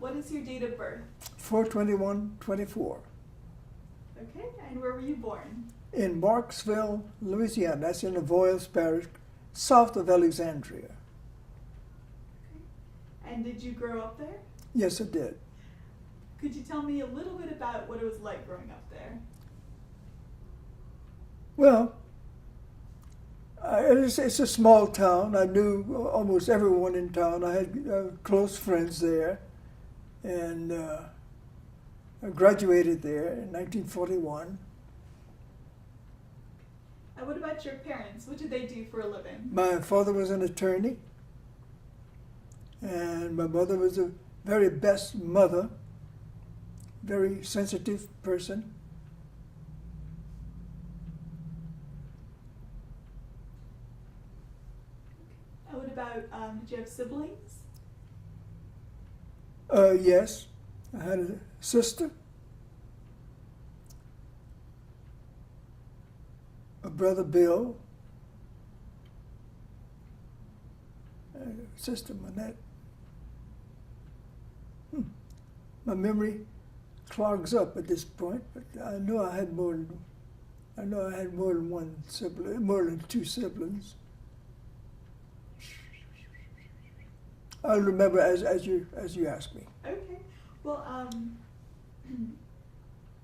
What is your date of birth? 4/21/24. Okay, and where were you born? In Marksville, Louisiana. That's in the Voiles Parish, south of Alexandria. Okay. And did you grow up there? Yes, I did. Could you tell me a little bit about what it was like growing up there? Well, it's a small town. I knew almost everyone in town. I had close friends there, and I graduated there in 1941. And what about your parents? What did they do for a living? My father was an attorney, and my mother was a very best mother, very sensitive person. And what about, did you have siblings? Yes, I had a sister, a brother Bill, and a sister Manette. My memory clogs up at this point, but I know I had more than one sibling, more than two siblings. I'll remember as you ask me. Okay. Well,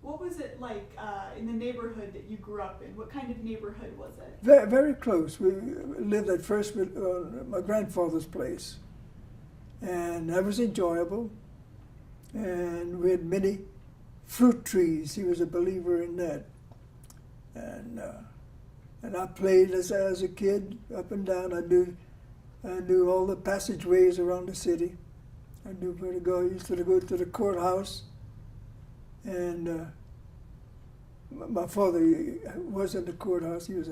what was it like in the neighborhood that you grew up in? What kind of neighborhood was it? Very, very close. We lived at first with my grandfather's place, and that was enjoyable. And we had many fruit trees. He was a believer in that. And I played as a kid up and down. I knew all the passageways around the city. I knew where to go. I used to go to the courthouse. And my father was in the courthouse. He was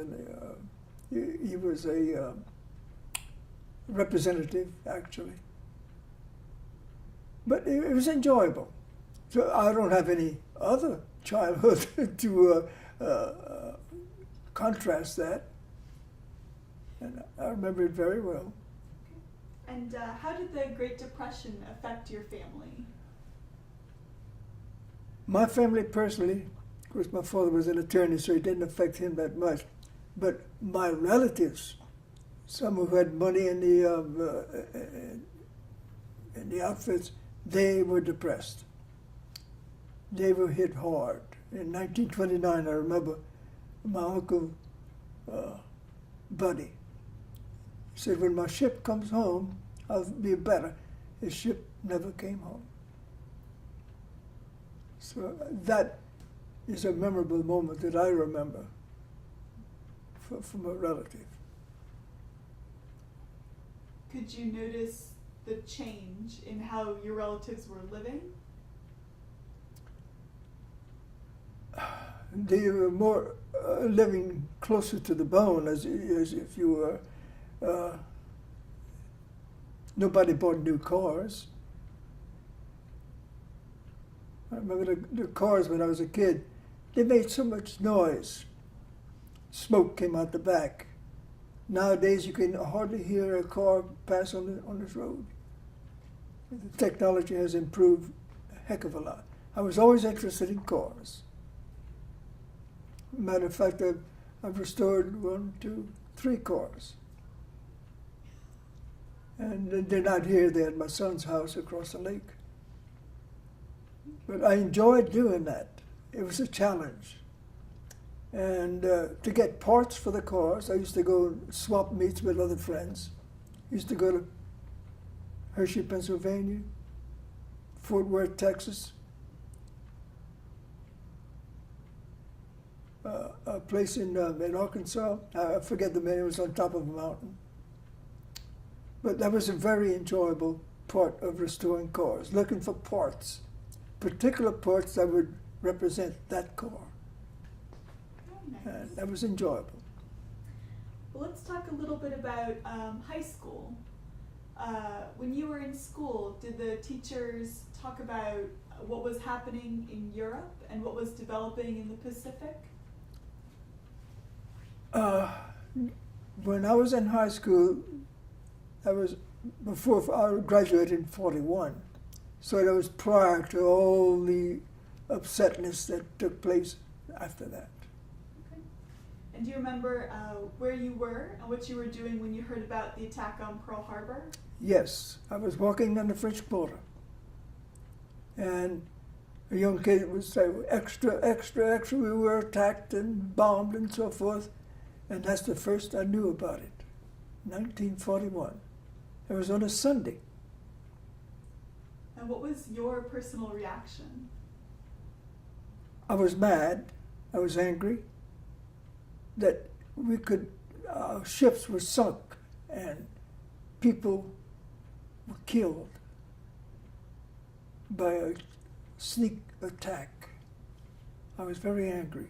he was a representative, actually. But it was enjoyable. So I don't have any other childhood to contrast that. And I remember it very well. And how did the Great Depression affect your family? My family personally, of course my father was an attorney, so it didn't affect him that much. But my relatives, some who had money in the outfits, they were depressed. They were hit hard. In 1929, I remember my uncle Buddy said, when my ship comes home, I'll be better. His ship never came home. So that is a memorable moment that I remember from a relative. Could you notice the change in how your relatives were living? They were more living closer to the bone, as if you were. Nobody bought new cars. I remember the cars when I was a kid. They made so much noise. Smoke came out the back. Nowadays, you can hardly hear a car pass on this road. The technology has improved a heck of a lot. I was always interested in cars. Matter of fact, I've restored 1, 2, 3 cars. And they're not here, they're at my son's house across the lake. But I enjoyed doing that. It was a challenge. And to get parts for the cars, I used to go and swap meets with other friends. Used to go to Hershey, Pennsylvania, Fort Worth, Texas, a place in Arkansas. I forget the name. It was on top of a mountain. But that was a very enjoyable part of restoring cars, looking for parts, particular parts that would represent that car. Nice. And that was enjoyable. Well, let's talk a little bit about high school. When you were in school, did the teachers talk about what was happening in Europe and what was developing in the Pacific? When I was in high school, I was before I graduated in 41. So that was prior to all the upsetness that took place after that. Okay. And do you remember where you were and what you were doing when you heard about the attack on Pearl Harbor? Yes, I was walking on the French Quarter, and a young kid would say, extra, extra, extra, we were attacked and bombed and so forth. And that's the first I knew about it, 1941. It was on a Sunday. And what was your personal reaction? I was mad, I was angry that our ships were sunk and people were killed by a sneak attack. I was very angry.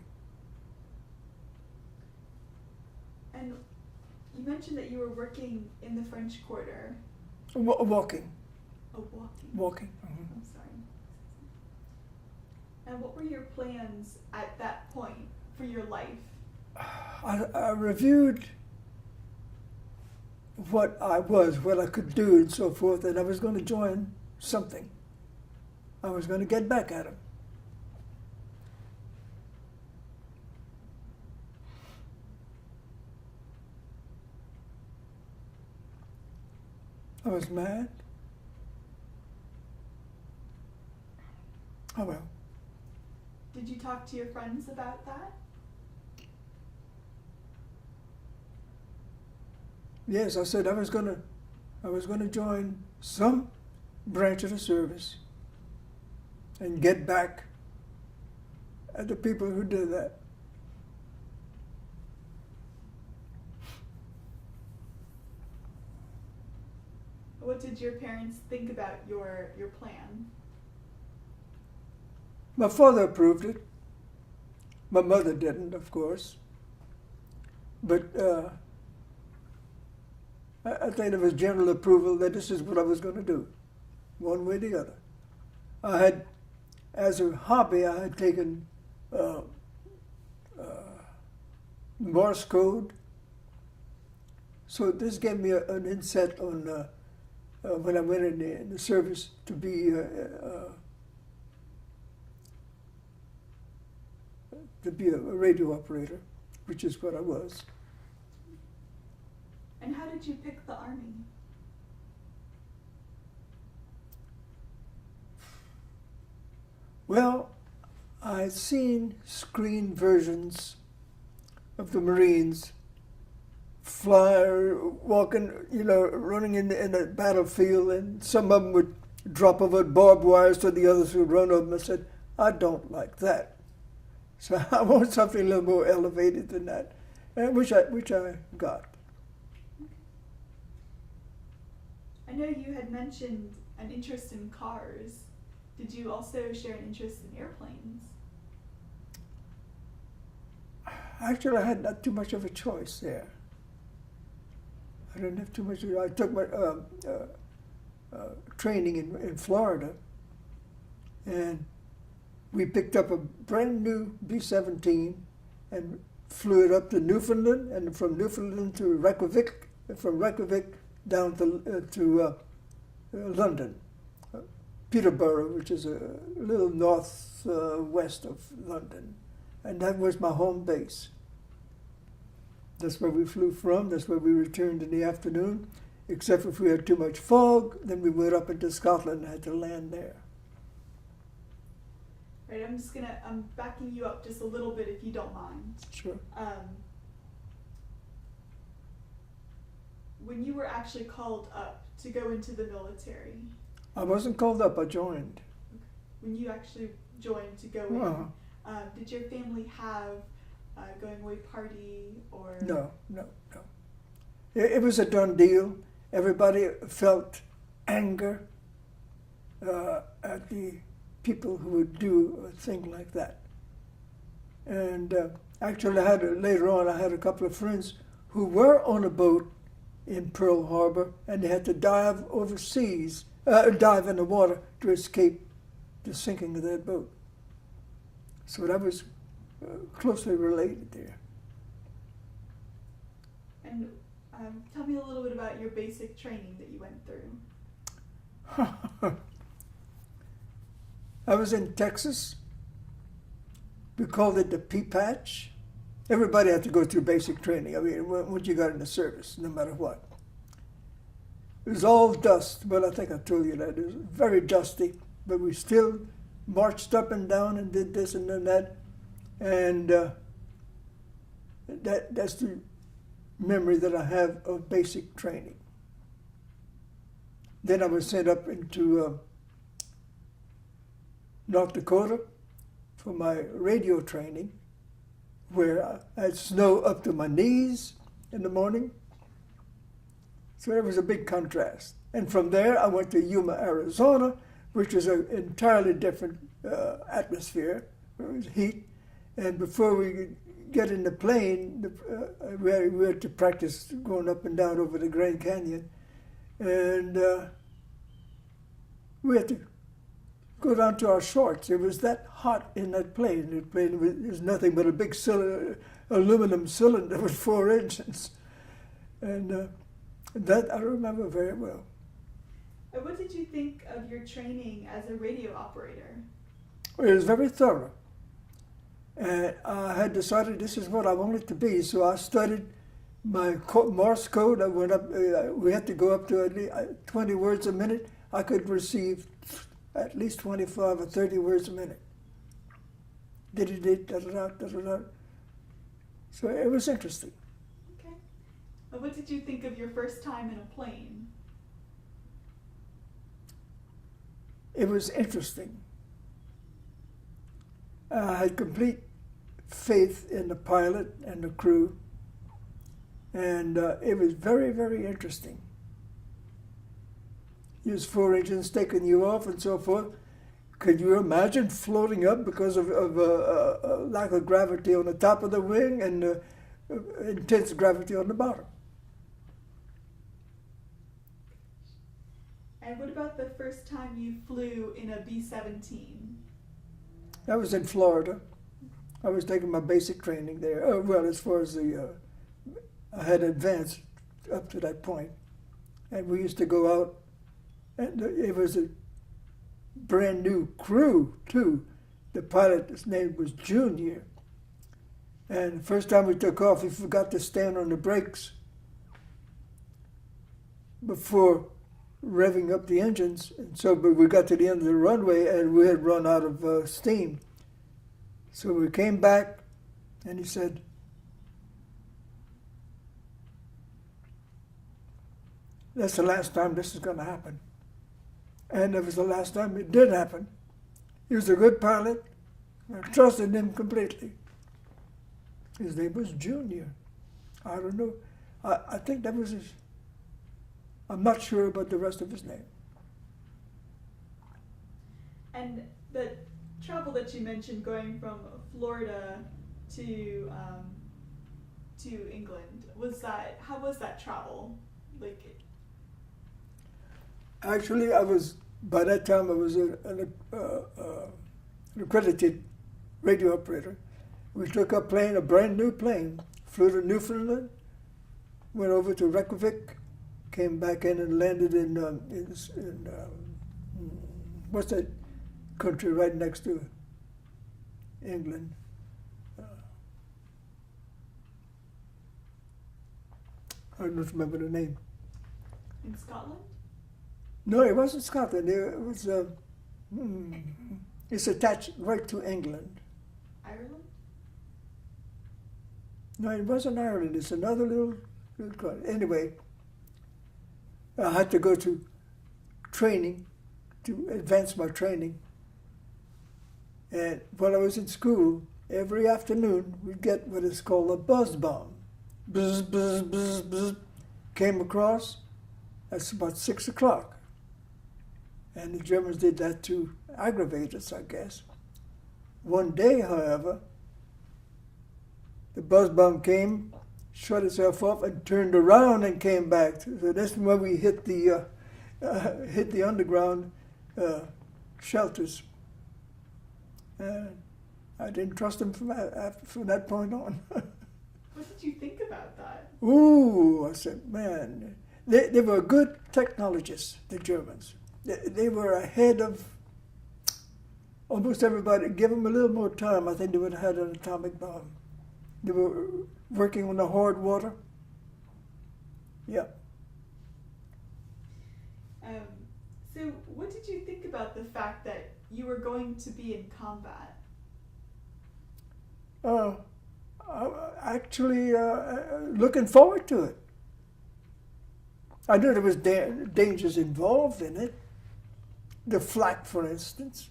And you mentioned that you were working in the French Quarter. Walking. Oh, walking. Walking. I'm sorry. And what were your plans at that point for your life? I reviewed what I was, what I could do, and so forth, and I was going to join something. I was going to get back at him. I was mad. Oh well. Did you talk to your friends about that? Yes, I said I was gonna join some branch of the service and get back at the people who did that. What did your parents think about your plan? My father approved it. My mother didn't, of course. But I think there was general approval that this is what I was going to do, one way or the other. I had, as a hobby, I had taken Morse code. So this gave me an insight on when I went in the service to be a radio operator, which is what I was. And how did you pick the Army? Well, I'd seen screen versions of the Marines walking, running in the battlefield, and some of them would drop over barbed wires so the others would run over them. I said, I don't like that. So I want something a little more elevated than that, and which I got. I know you had mentioned an interest in cars. Did you also share an interest in airplanes? Actually, I had not too much of a choice there. I didn't have too much. I took my training in Florida, and we picked up a brand new B-17 and flew it up to Newfoundland, and from Newfoundland to Reykjavik, from Reykjavik down to London, Peterborough, which is a little northwest of London, and that was my home base. That's where we flew from. That's where we returned in the afternoon. Except if we had too much fog, then we went up into Scotland and had to land there. Right, I'm backing you up just a little bit if you don't mind. Sure. When you were actually called up to go into the military. I wasn't called up, I joined. When you actually joined to go in, did your family have a going away party or? No. It was a done deal. Everybody felt anger at the people who would do a thing like that. And actually, later on, I had a couple of friends who were on a boat in Pearl Harbor, and they had to dive overseas, dive in the water to escape the sinking of that boat. So that was closely related there. And tell me a little bit about your basic training that you went through. I was in Texas. We called it the pea patch. Everybody had to go through basic training. I mean, once you got in the service, no matter what. It was all dust. Well, I think I told you that. It was very dusty, but we still marched up and down and did this and then that. And that's the memory that I have of basic training. Then I was sent up into North Dakota for my radio training, where I had snow up to my knees in the morning. So there was a big contrast. And from there, I went to Yuma, Arizona, which was an entirely different atmosphere. It was heat. And before we could get in the plane, we had to practice going up and down over the Grand Canyon. And we had to go down to our shorts. It was that hot in that plane. The plane was nothing but a big aluminum cylinder with 4 engines. And that I remember very well. And what did you think of your training as a radio operator? It was very thorough. And I had decided this is what I wanted to be, so I studied my Morse code. I went up, we had to go up to at least 20 words a minute. I could receive at least 25 or 30 words a minute. Da-da-da-da-da-da-da-da. So it was interesting. Okay. And what did you think of your first time in a plane? It was interesting. I had complete faith in the pilot and the crew, and it was very, very interesting. Use 4 engines taking you off and so forth. Could you imagine floating up because of lack of gravity on the top of the wing and intense gravity on the bottom? And what about the first time you flew in a B-17? That was in Florida. I was taking my basic training there. Well, as far as I had advanced up to that point. And we used to go out, and it was a brand new crew, too. The pilot's name was Junior. And the first time we took off, he forgot to stand on the brakes before revving up the engines. And so but we got to the end of the runway, and we had run out of steam. So we came back, and he said, "That's the last time this is going to happen." And it was the last time it did happen. He was a good pilot. I trusted him completely. His name was Junior. I don't know. I think that was his. I'm not sure about the rest of his name. And the travel that you mentioned, going from Florida to England, how was that travel? Like, Actually, by that time I was an accredited radio operator. We took a plane, a brand new plane, flew to Newfoundland, went over to Reykjavik, came back in and landed in what's that country right next to England? I don't remember the name. in Scotland? No, it wasn't Scotland. It was. It's attached right to England. Ireland? No, it wasn't Ireland. It's another little country. Anyway, I had to go to training to advance my training. And while I was in school, every afternoon we'd get what is called a buzz bomb. Buzz, buzz, buzz, buzz. Came across. That's about 6 o'clock. And the Germans did that to aggravate us, I guess. One day, however, the buzz bomb came, shut itself off, and turned around and came back. So that's when we hit the underground shelters. And I didn't trust them from that point on. What did you think about that? Ooh, I said, man, they were good technologists, the Germans. They were ahead of almost everybody, give them a little more time, I think they would have had an atomic bomb. They were working on the hard water. Yeah. So what did you think about the fact that you were going to be in combat? Actually, looking forward to it. I knew there was dangers involved in it. The flak, for instance.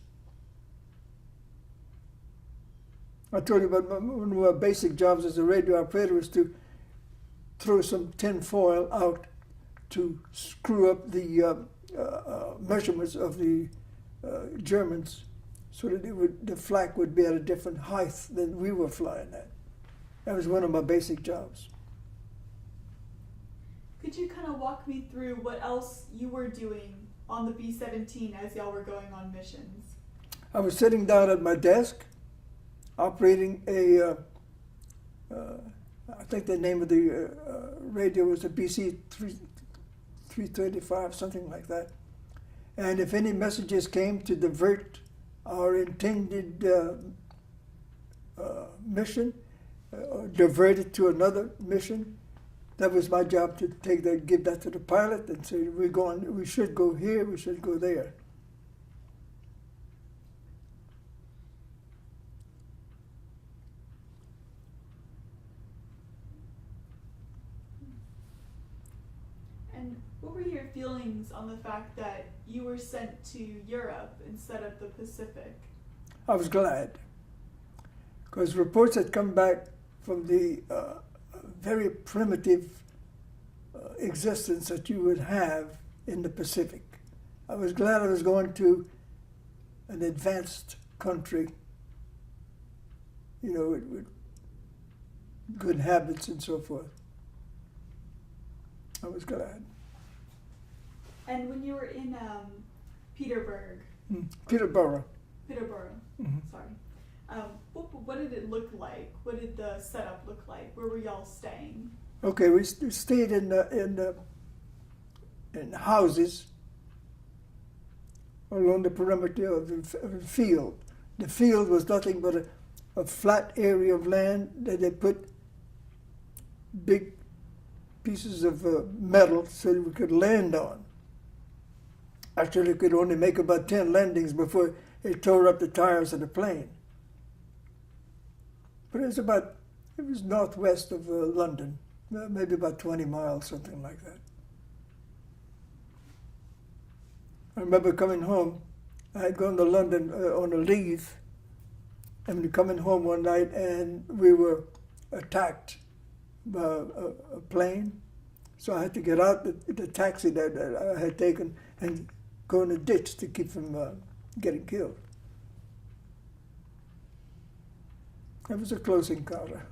I told you about one of my basic jobs as a radio operator was to throw some tin foil out to screw up the measurements of the Germans so that the flak would be at a different height than we were flying at. That was one of my basic jobs. Could you kind of walk me through what else you were doing on the B-17 as y'all were going on missions? I was sitting down at my desk, operating a, I think the name of the radio was a BC 335, something like that. And if any messages came to divert our intended mission, or divert it to another mission, that was my job to take that, give that to the pilot and say, we should go here, we should go there. And what were your feelings on the fact that you were sent to Europe instead of the Pacific? I was glad, because reports had come back from the very primitive existence that you would have in the Pacific. I was glad I was going to an advanced country, with good habits and so forth. I was glad. And when you were in Peterborough, Mm-hmm. sorry, what did it look like? What did the setup look like? Where were y'all staying? Okay, we stayed in houses along the perimeter of the field. The field was nothing but a flat area of land that they put big pieces of metal so that we could land on. Actually, we could only make about 10 landings before it tore up the tires of the plane. But it was northwest of London, maybe about 20 miles, something like that. I remember coming home. I had gone to London on a leave, and coming home one night, and we were attacked by a plane. So I had to get out the taxi that I had taken and go in a ditch to keep from getting killed. It was a close encounter.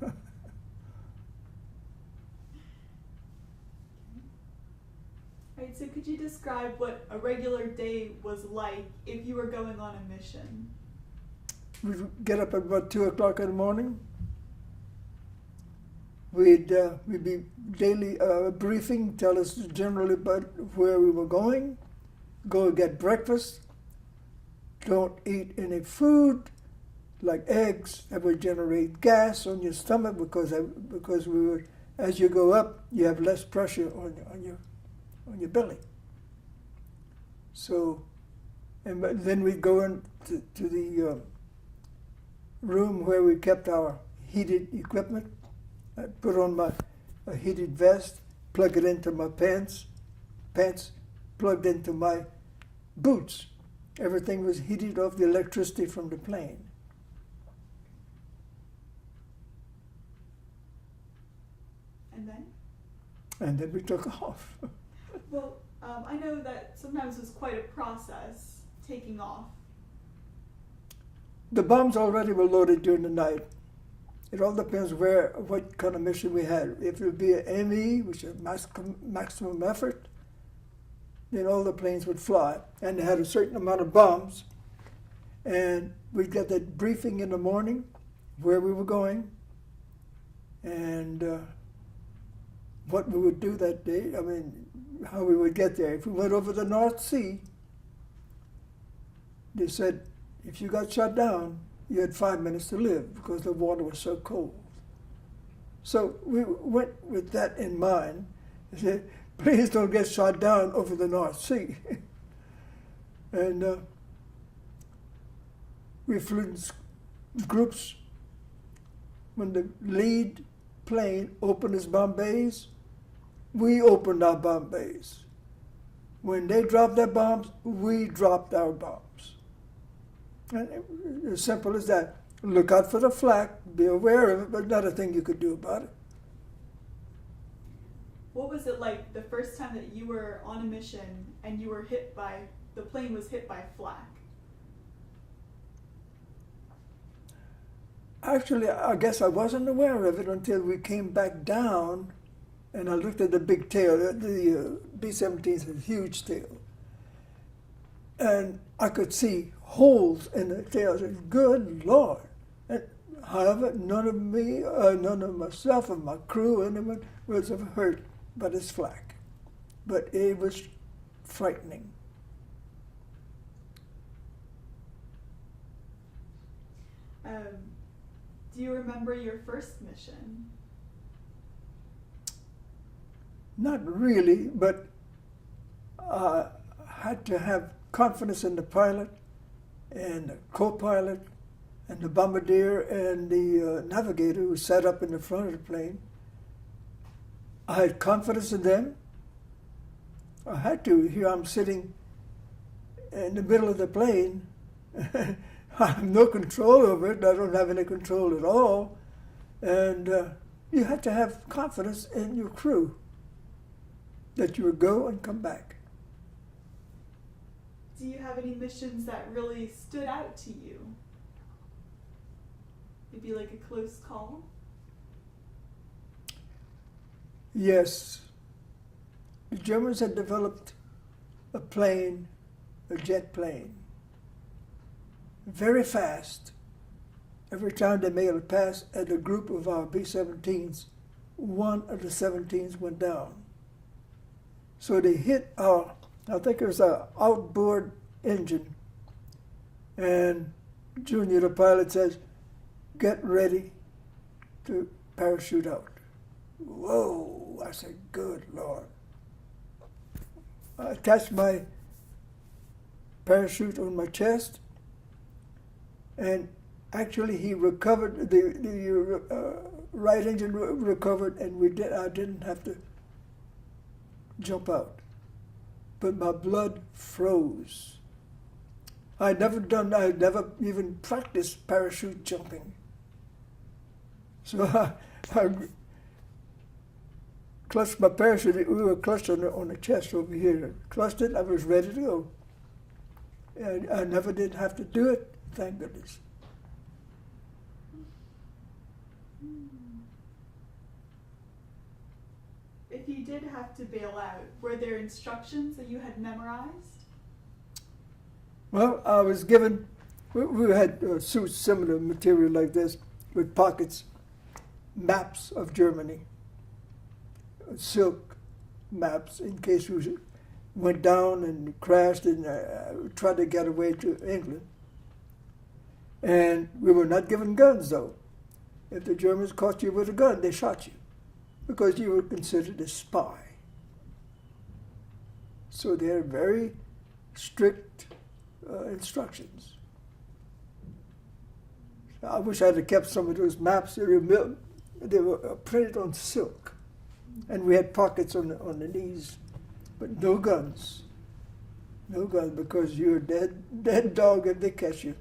Right, so could you describe what a regular day was like if you were going on a mission? We'd get up at about 2 o'clock in the morning. We'd be daily briefing, tell us generally about where we were going, go get breakfast, don't eat any food, like eggs that would generate gas on your stomach because we were, as you go up, you have less pressure on your belly. So, and then we'd go into the room where we kept our heated equipment. I'd put on my heated vest, plug it into my pants plugged into my boots. Everything was heated off the electricity from the plane. And then we took off. Well, I know that sometimes it was quite a process taking off. The bombs already were loaded during the night. It all depends what kind of mission we had. If it would be an ME, which is maximum effort, then all the planes would fly. And they had a certain amount of bombs. And we'd get that briefing in the morning, where we were going, and what we would do that day, how we would get there. If we went over the North Sea, they said, if you got shot down, you had 5 minutes to live because the water was so cold. So we went with that in mind and said, please don't get shot down over the North Sea. And we flew in groups. When the lead plane opened its bomb bays, we opened our bomb bays. When they dropped their bombs, we dropped our bombs. And as simple as that. Look out for the flak, be aware of it, but not a thing you could do about it. What was it like the first time that you were on a mission and you were the plane was hit by flak? Actually, I guess I wasn't aware of it until we came back down and I looked at the big tail. The B-17s had a huge tail. And I could see holes in the tail. I said, good Lord. And, however, none of myself and my crew, anyone was ever hurt by this flak. But it was frightening. Do you remember your first mission? Not really, but I had to have confidence in the pilot and the co-pilot and the bombardier and the navigator who sat up in the front of the plane. I had confidence in them. I had to. Here I'm sitting in the middle of the plane. I have no control over it. I don't have any control at all. And you had to have confidence in your crew that you would go and come back. Do you have any missions that really stood out to you? Maybe like a close call? Yes. The Germans had developed a jet plane, very fast. Every time they made a pass at a group of our B-17s, one of the 17s went down. So they hit I think it was our outboard engine. And Junior, the pilot, says, get ready to parachute out. Whoa, I said, good Lord. I attached my parachute on my chest, and actually he recovered, the right engine recovered, and I didn't have to jump out. But my blood froze. I had never even practiced parachute jumping. So I clutched my parachute. We were clutched on the chest over here. Clutched it, I was ready to go. And I never did have to do it, thank goodness. If you did have to bail out, were there instructions that you had memorized? Well, I was given, we had suits, similar material like this, with pockets, maps of Germany, silk maps in case we went down and crashed and tried to get away to England. And we were not given guns, though. If the Germans caught you with a gun, they shot you, because you were considered a spy. So they had very strict instructions. I wish I had kept some of those maps. They were printed on silk, and we had pockets on the knees, but no guns. No guns, because you're a dead dog if they catch you.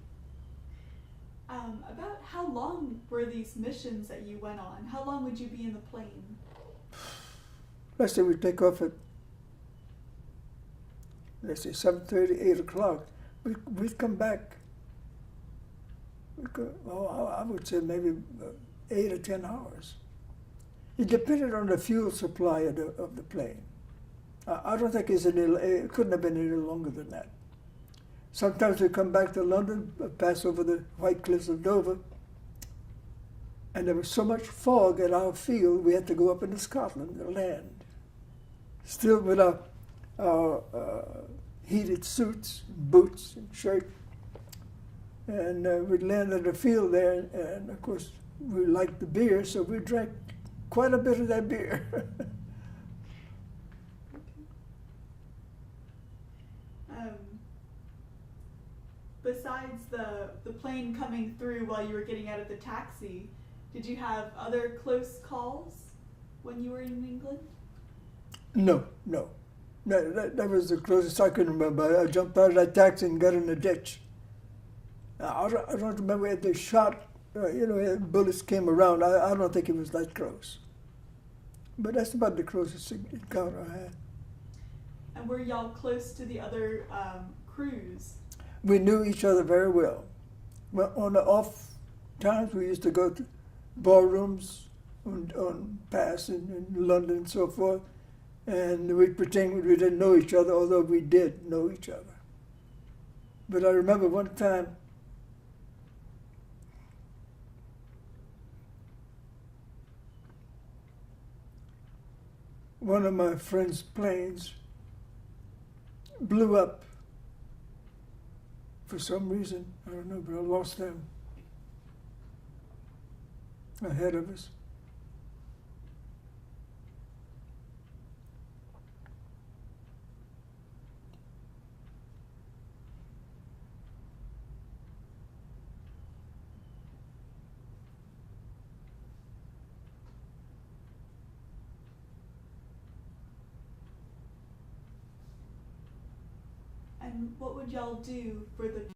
About how long were these missions that you went on? How long would you be in the plane? Let's say we take off at, let's say 7:30, 8 o'clock. We'd come back. I would say maybe 8 or 10 hours. It depended on the fuel supply of the plane. I don't think it couldn't have been any longer than that. Sometimes we come back to London, pass over the White Cliffs of Dover, and there was so much fog at our field, we had to go up into Scotland to land. Still with our heated suits, boots, and shirt. And we'd land at the field there, and of course we liked the beer, so we drank quite a bit of that beer. Besides the plane coming through while you were getting out of the taxi, did you have other close calls when you were in England? No, no. That was the closest I can remember. I jumped out of that taxi and got in a ditch. I don't remember if they shot, bullets came around. I don't think it was that close. But that's about the closest encounter I had. And were y'all close to the other crews? We knew each other very well. Well, on the off times, we used to go to ballrooms on Pass in London and so forth, and we'd pretend we didn't know each other, although we did know each other. But I remember one time, one of my friend's planes blew up for some reason. I don't know, but I lost them ahead of us. And what would y'all do for the